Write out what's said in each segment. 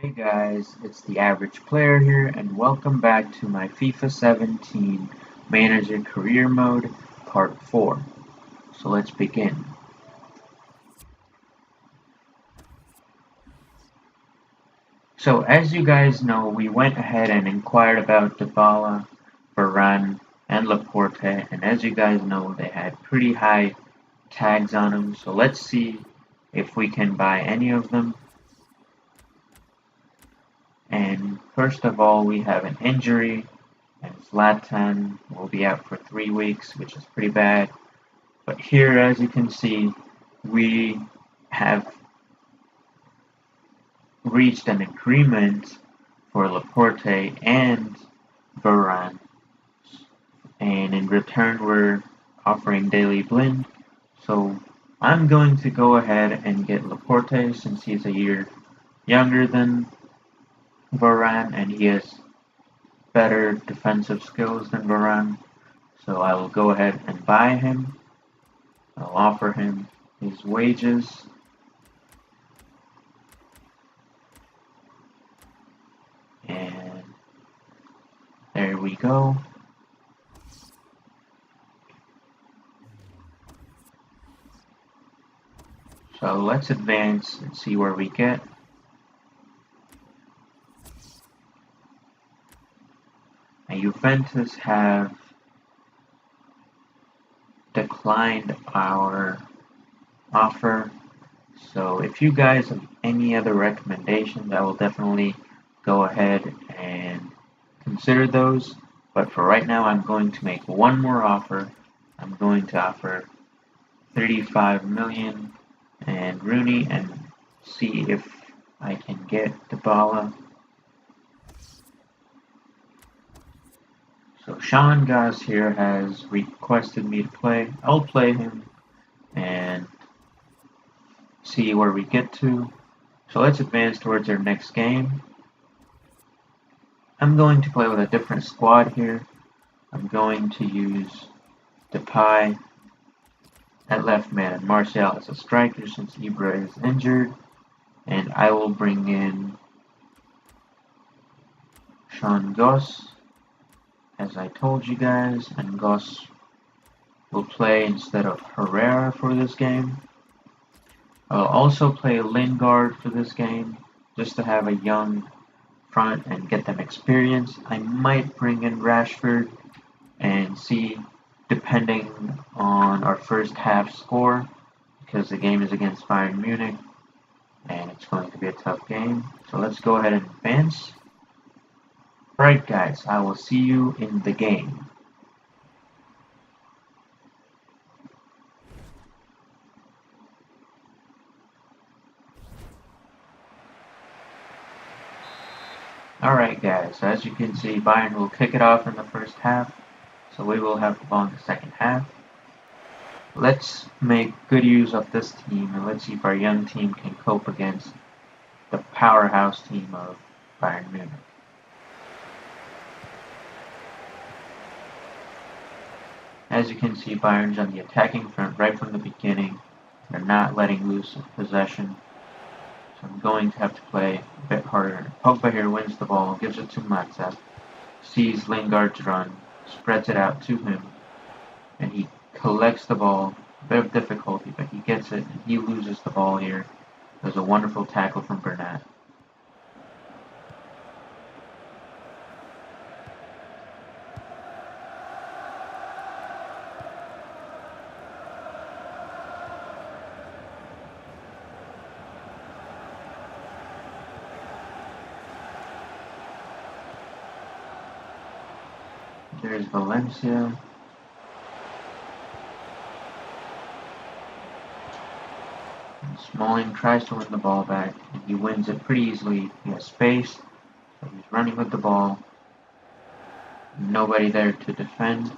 Hey guys, it's the average player here, and welcome back to my FIFA 17 Manager Career Mode Part 4. So let's begin. So as you guys know, we went ahead and inquired about Dybala, Varane, and Laporte, and as you guys know, they had pretty high tags on them. So let's see if we can buy any of them. And first of all, we have an injury. And Zlatan will be out for 3 weeks, which is pretty bad. But here, as you can see, we have reached an agreement for Laporte and Varane. And in return, we're offering Daily Blind. So I'm going to go ahead and get Laporte since he's a year younger than Varane and he has better defensive skills than Varane. So I will go ahead and buy him. I'll offer him his wages. And there we go. So let's advance and see where we get. Now Juventus have declined our offer. So if you guys have any other recommendations, I will definitely go ahead and consider those. But for right now, I'm going to make one more offer. I'm going to offer 35 million and Rooney and see if I can get Dybala. So Sean Goss here has requested me to play. I'll play him and see where we get to. So let's advance towards our next game. I'm going to play with a different squad here. I'm going to use Depay at left man and Martial as a striker since Ibra is injured. And I will bring in Sean Goss, as I told you guys, and Goss will play instead of Herrera for this game. I'll also play Lingard for this game, just to have a young front and get them experience. I might bring in Rashford and see, depending on our first half score, because the game is against Bayern Munich and it's going to be a tough game. So let's go ahead and advance. Alright guys, I will see you in the game. Alright guys, so as you can see, Bayern will kick it off in the first half, so we will have the ball in the second half. Let's make good use of this team and let's see if our young team can cope against the powerhouse team of Bayern Munich. As you can see, Bayern's on the attacking front right from the beginning. They're not letting loose of possession. So I'm going to have to play a bit harder. Pogba here wins the ball, gives it to Matza, sees Lingard's run, spreads it out to him, and he collects the ball. A bit of difficulty, but he gets it, and he loses the ball here. There's a wonderful tackle from Bernat. There's Valencia. And Smalling tries to win the ball back, and he wins it pretty easily. He has space, so he's running with the ball. Nobody there to defend.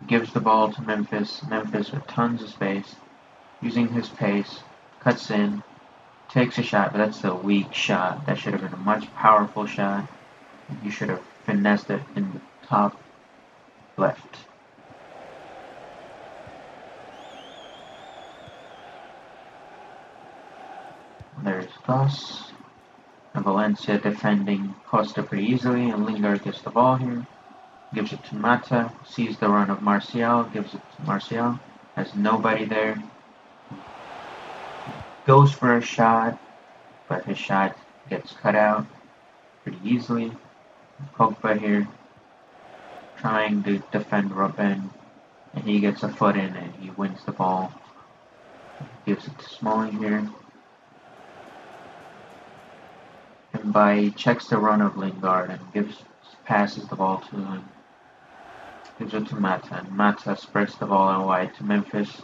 He gives the ball to Memphis. Memphis with tons of space, using his pace, cuts in, takes a shot, but that's a weak shot. That should have been a much powerful shot. He should have finessed it in the top left. There's Goss. And Valencia defending Costa pretty easily, and Lingard gets the ball here. Gives it to Mata, sees the run of Martial, gives it to Martial, has nobody there. Goes for a shot, but his shot gets cut out pretty easily. Pogba here, trying to defend Robben, and he gets a foot in and he wins the ball. Gives it to Smalling here. And checks the run of Lingard and passes the ball to him. Gives it to Mata, and Mata spreads the ball out wide to Memphis.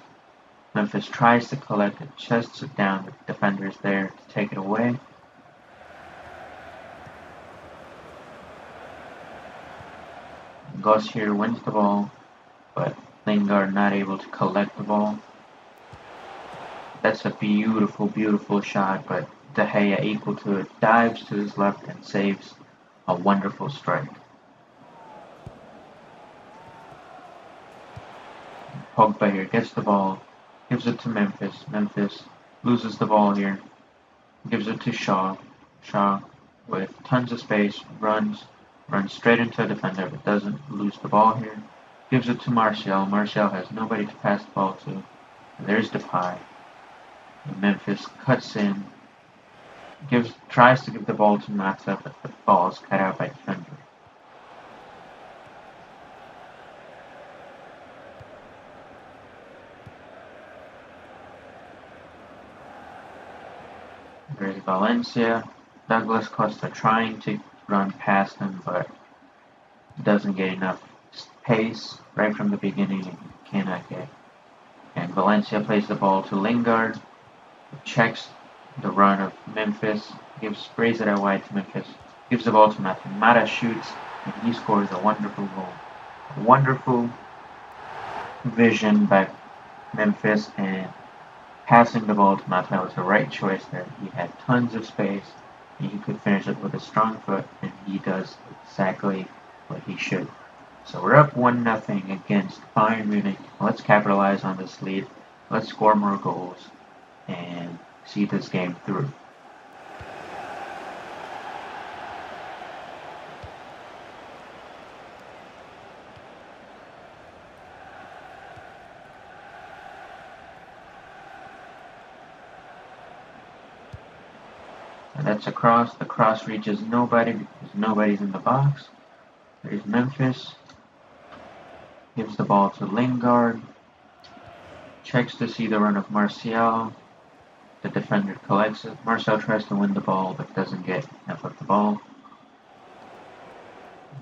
Memphis tries to collect it, chests it down, the defender's there to take it away. Gus here wins the ball, but Lingard not able to collect the ball. That's a beautiful, beautiful shot, but De Gea equal to it, dives to his left and saves a wonderful strike. Pogba here gets the ball, gives it to Memphis. Memphis loses the ball here, gives it to Shaw. Shaw, with tons of space, runs straight into a defender, but doesn't lose the ball here. Gives it to Martial. Martial has nobody to pass the ball to. And there's Depay. And Memphis cuts in, tries to give the ball to Mata, but the ball is cut out by defender. There's Valencia. Douglas Costa trying to run past him, but doesn't get enough pace right from the beginning and cannot get. And Valencia plays the ball to Lingard, checks the run of Memphis, sprays it out wide to Memphis, gives the ball to Mata. Mata shoots, and he scores a wonderful goal. A wonderful vision by Memphis, and passing the ball to Mata was the right choice there. He had tons of space, and he could finish it with a strong foot, and he does exactly what he should. So we're up 1-0 against Bayern Munich. Let's capitalize on this lead. Let's score more goals and see this game through. And that's a cross. The cross reaches nobody because nobody's in the box. There's Memphis. Gives the ball to Lingard. Checks to see the run of Martial. The defender collects it. Martial tries to win the ball but doesn't get enough of the ball.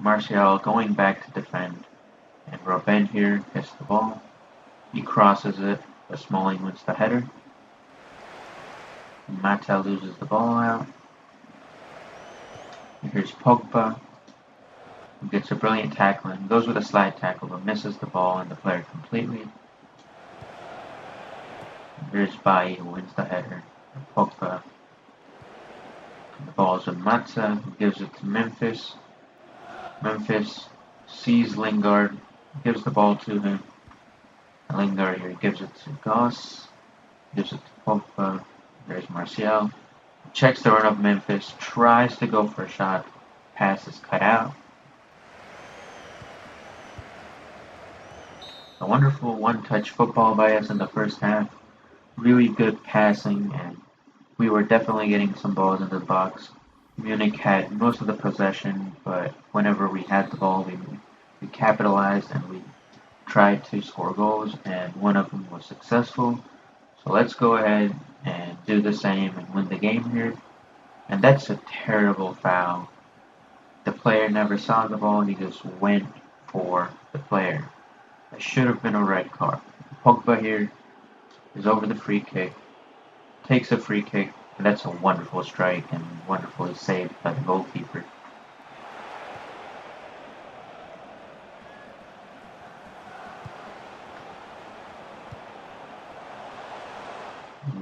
Martial going back to defend. And Robben here gets the ball. He crosses it, but Smalling wins the header. Mata loses the ball out. And here's Pogba, who gets a brilliant tackle and goes with a slide tackle but misses the ball and the player completely. And here's Bailly, who wins the header. And Pogba. And the ball is with Mata, who gives it to Memphis. Memphis sees Lingard, gives the ball to him. And Lingard here gives it to Goss, gives it to Pogba. There's Martial. Checks the run of Memphis, tries to go for a shot. Pass is cut out. A wonderful one-touch football by us in the first half. Really good passing, and we were definitely getting some balls into the box. Munich had most of the possession, but whenever we had the ball, we capitalized and we tried to score goals, and one of them was successful. So let's go ahead and do the same and win the game here. And that's a terrible foul. The player never saw the ball, he just went for the player. That should have been a red card. Pogba here is over the free kick, takes a free kick, and that's a wonderful strike and wonderfully saved by the goalkeeper.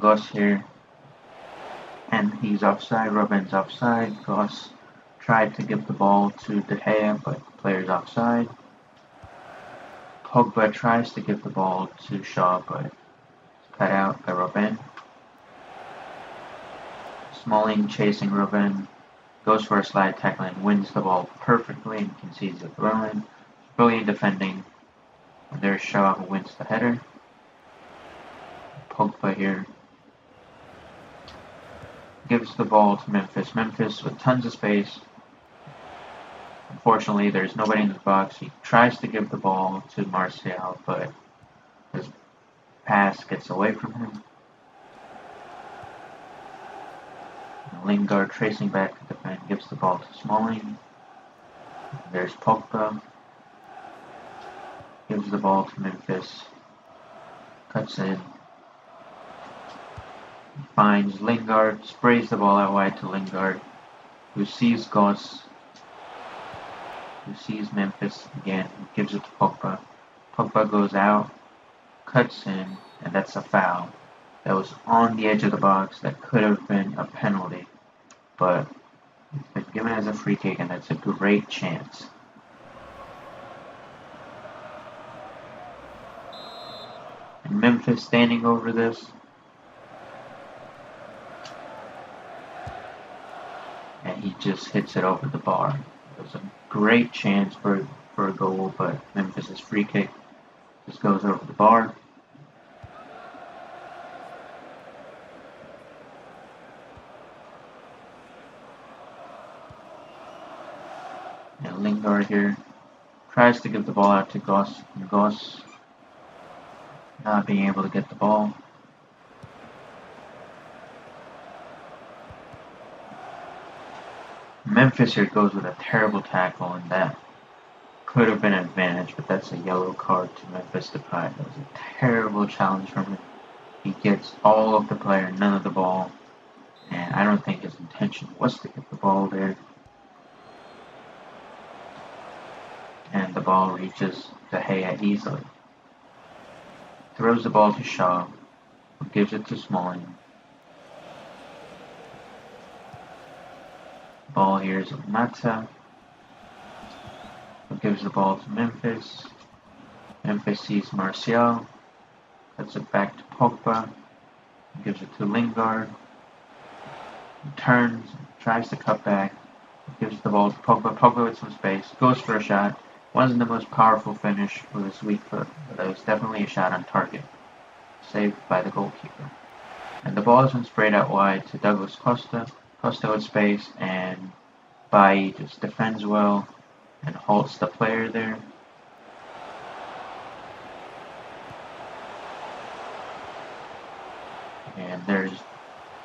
Goss here, and he's offside. Robben's offside. Goss tried to give the ball to De Gea, but the player's offside. Pogba tries to give the ball to Shaw, but it's cut out by Robben. Smalling chasing Robben, goes for a slide tackle and wins the ball perfectly and concedes the throw-in. Brilliant defending. And there's Shaw who wins the header. Pogba here gives the ball to Memphis. Memphis with tons of space. Unfortunately, there's nobody in the box. He tries to give the ball to Martial, but his pass gets away from him. Lingard tracing back to defend, gives the ball to Smalling. There's Pogba. Gives the ball to Memphis. Cuts in. Finds Lingard. Sprays the ball out wide to Lingard, who sees Goss. Who sees Memphis again. Gives it to Pogba. Pogba goes out. Cuts in. And that's a foul. That was on the edge of the box. That could have been a penalty. But it's been given as a free kick, and that's a great chance. And Memphis standing over this. And he just hits it over the bar. It was a great chance for a goal, but Memphis' free kick just goes over the bar. And Lingard here tries to give the ball out to Goss, and Goss not being able to get the ball. Memphis here goes with a terrible tackle, and that could have been an advantage, but that's a yellow card to Memphis Depay. That was a terrible challenge from him. He gets all of the player, none of the ball, and I don't think his intention was to get the ball there. And the ball reaches De Gea easily. Throws the ball to Shaw, who gives it to Smalling. Ball here is Mata, who gives the ball to Memphis. Memphis sees Martial, cuts it back to Pogba, gives it to Lingard. He turns, tries to cut back, gives the ball to Pogba. Pogba with some space, goes for a shot. Wasn't the most powerful finish with his weak foot, but it was definitely a shot on target. Saved by the goalkeeper. And the ball has been sprayed out wide to Douglas Costa. Costa with space, and Bailly just defends well and halts the player there.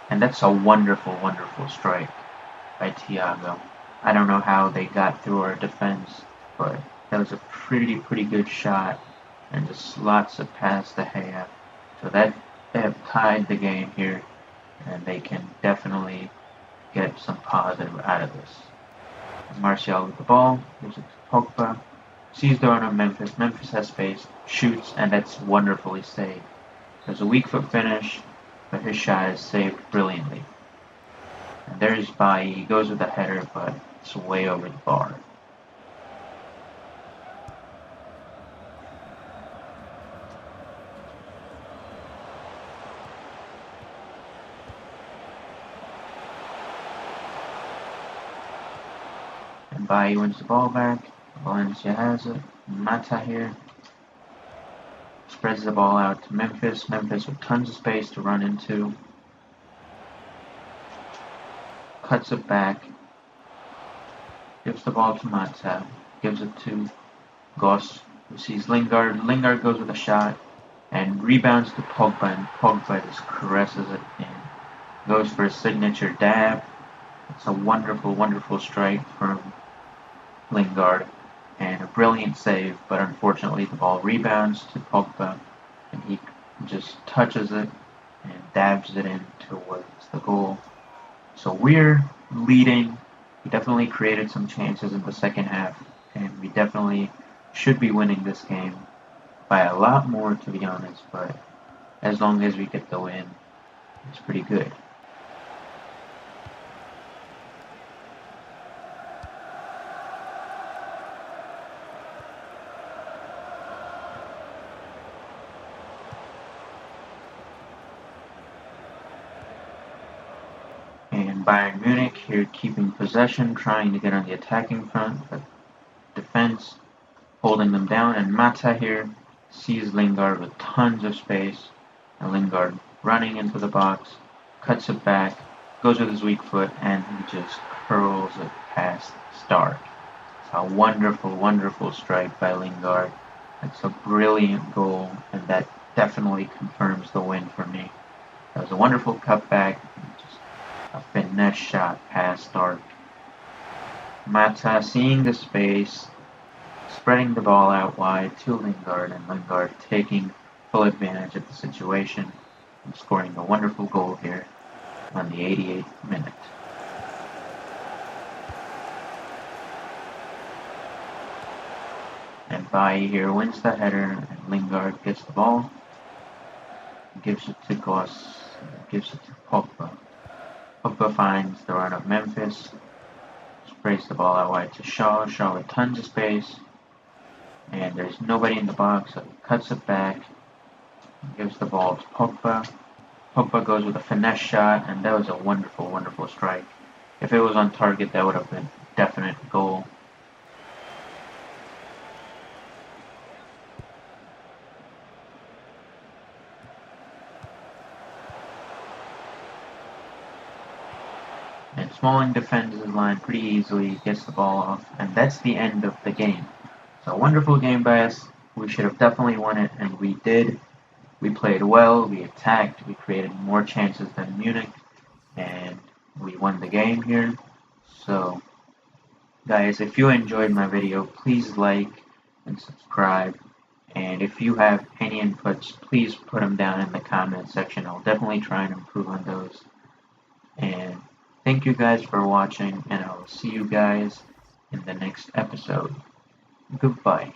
And that's a wonderful, wonderful strike by Thiago. I don't know how they got through our defense, but that was a pretty good shot, and just slots it past De Gea. So that they have tied the game here, and they can definitely get some positive out of this. Martial with the ball, gives it to Pogba, sees the run of Memphis. Memphis has space, shoots, and that's wonderfully saved. There's a weak foot finish, but his shot is saved brilliantly. And there's Bailly. He goes with the header, but it's way over the bar. And Bailly wins the ball back. Valencia has it. Mata here spreads the ball out to Memphis. Memphis with tons of space to run into. Cuts it back. Gives the ball to Mata. Gives it to Goss, who sees Lingard. Lingard goes with a shot and rebounds to Pogba, and Pogba just caresses it in. Goes for a signature dab. It's a wonderful, wonderful strike from Lingard, and a brilliant save, but unfortunately the ball rebounds to Pogba, and he just touches it and dabs it in towards the goal. So we're leading. We definitely created some chances in the second half, and we definitely should be winning this game by a lot more, to be honest, but as long as we get the win, it's pretty good. And Bayern Munich here keeping possession, trying to get on the attacking front, but defense holding them down, and Mata here sees Lingard with tons of space, and Lingard running into the box, cuts it back, goes with his weak foot, and he just curls it past Stark. It's a wonderful, wonderful strike by Lingard. It's a brilliant goal, and that definitely confirms the win for me. That was a wonderful cutback, just a finesse shot past Stark. Mata seeing the space, spreading the ball out wide to Lingard, and Lingard taking full advantage of the situation and scoring a wonderful goal here on the 88th minute. And Bailly here wins the header, and Lingard gets the ball, gives it to Goss, gives it to Pogba. Pogba finds the run of Memphis, sprays the ball out wide to Shaw. Shaw with tons of space, and there's nobody in the box, so he cuts it back, gives the ball to Pogba. Pogba goes with a finesse shot, and that was a wonderful, wonderful strike. If it was on target, that would have been a definite goal. And Smalling defends his line pretty easily, gets the ball off, and that's the end of the game. So a wonderful game by us. We should have definitely won it, and we did. We played well, we attacked, we created more chances than Munich, and we won the game here. So, guys, if you enjoyed my video, please like and subscribe. And if you have any inputs, please put them down in the comment section. I'll definitely try and improve on those. And thank you guys for watching, and I will see you guys in the next episode. Goodbye.